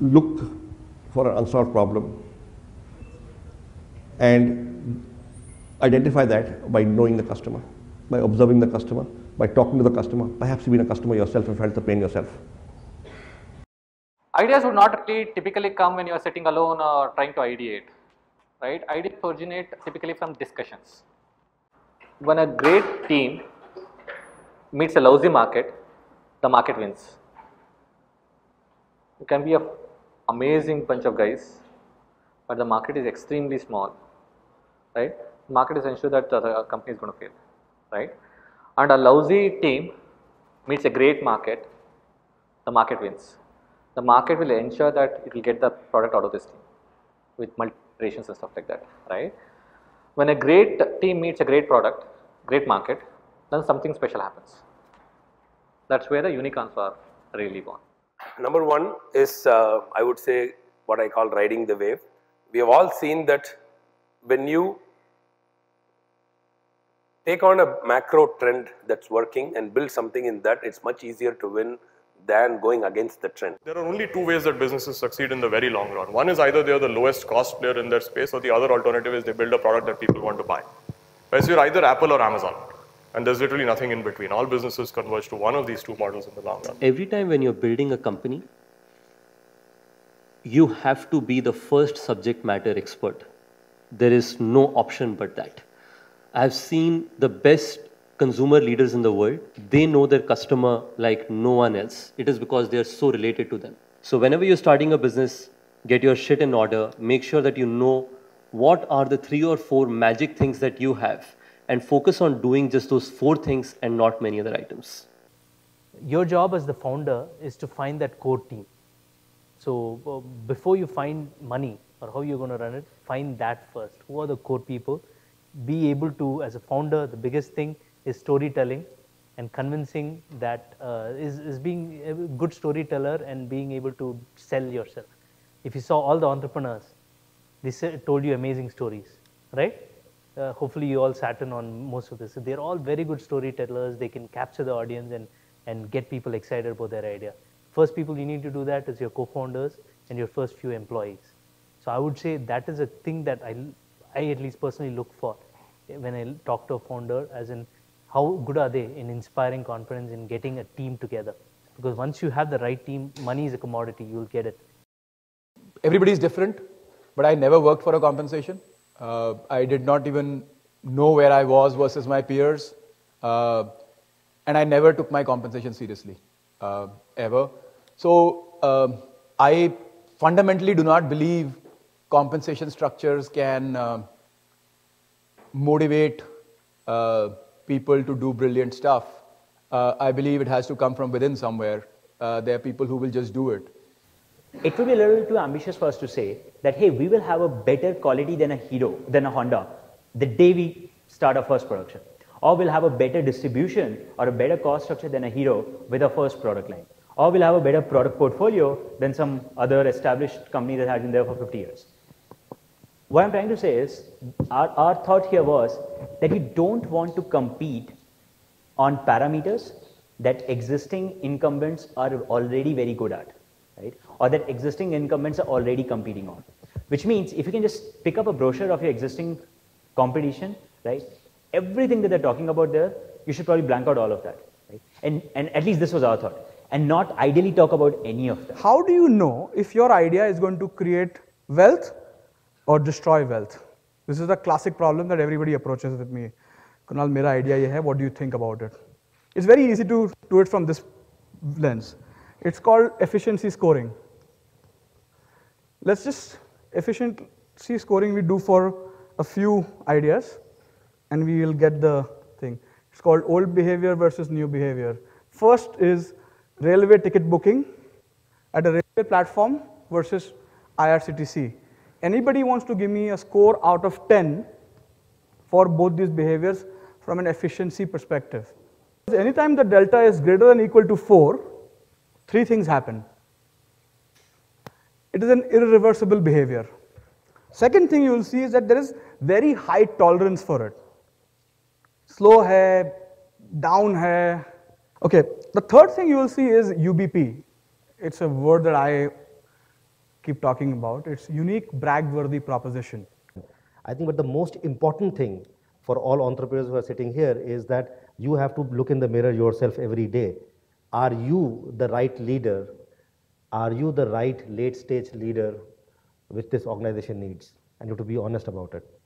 look for an unsolved problem and identify that by knowing the customer, by observing the customer, by talking to the customer, perhaps you've been a customer yourself and felt the pain yourself. Ideas would not really typically come when you are sitting alone or trying to ideate, right? Ideas originate typically from discussions. When a great team meets a lousy market, the market wins. It can be an amazing bunch of guys, but the market is extremely small, right? The market is ensure that the company is going to fail, right? And a lousy team meets a great market, the market wins. The market will ensure that it will get the product out of this team with multiplications and stuff like that, right? When a great team meets a great product, great market, then something special happens. That's where the unicorns are really born. Number one is, I would say, what I call riding the wave. We have all seen that when you take on a macro trend that's working and build something in that, it's much easier to win than going against the trend. There are only two ways that businesses succeed in the very long run. One is either they are the lowest cost player in their space, or the other alternative is they build a product that people want to buy. Whereas you're either Apple or Amazon, and there's literally nothing in between. All businesses converge to one of these two models in the long run. Every time when you're building a company, you have to be the first subject matter expert. There is no option but that. I've seen the best consumer leaders in the world. They know their customer like no one else. It is because they are so related to them. So whenever you're starting a business, get your shit in order. Make sure that you know what are the 3 or 4 magic things that you have, and focus on doing just those 4 things and not many other items. Your job as the founder is to find that core team. So before you find money or how you're going to run it, find that first. Who are the core people? Be able to, as a founder, the biggest thing is storytelling and convincing that is being a good storyteller and being able to sell yourself. If you saw all the entrepreneurs, they told you amazing stories, right? Hopefully you all sat in on most of this. So they're all very good storytellers. They can capture the audience and get people excited about their idea. First people you need to do that is your co-founders and your first few employees. So I would say that is a thing that I at least personally look for when I talk to a founder, as in how good are they in inspiring confidence in getting a team together. Because once you have the right team, money is a commodity, you'll get it. Everybody is different, but I never worked for a compensation. I did not even know where I was versus my peers. And I never took my compensation seriously, ever. So I fundamentally do not believe compensation structures can motivate people to do brilliant stuff. I believe it has to come from within somewhere. There are people who will just do it. It would be a little too ambitious for us to say that, hey, we will have a better quality than a Honda the day we start our first production. Or we'll have a better distribution or a better cost structure than a Hero with our first product line. Or we'll have a better product portfolio than some other established company that has been there for 50 years. What I'm trying to say is, our thought here was that we don't want to compete on parameters that existing incumbents are already very good at, right? Or that existing incumbents are already competing on. Which means if you can just pick up a brochure of your existing competition, right? Everything that they're talking about there, you should probably blank out all of that, right? And at least this was our thought. And not ideally talk about any of them. How do you know if your idea is going to create wealth or destroy wealth? This is a classic problem that everybody approaches with me. Kunal, mera idea ye hai, what do you think about it? It's very easy to do it from this lens. It's called efficiency scoring. Let's just, efficiency scoring we do for a few ideas and we will get the thing. It's called old behavior versus new behavior. First is railway ticket booking at a railway platform versus IRCTC. Anybody wants to give me a score out of 10 for both these behaviors from an efficiency perspective? Anytime the delta is greater than or equal to 4, 3 things happen. It is an irreversible behavior. Second thing you will see is that there is very high tolerance for it. Slow hai, down hai. Okay, the third thing you will see is UBP. It's a word that I keep talking about. It's unique, brag-worthy proposition. I think but the most important thing for all entrepreneurs who are sitting here is that you have to look in the mirror yourself every day. Are you the right leader? Are you the right late stage leader which this organization needs? And you have to be honest about it.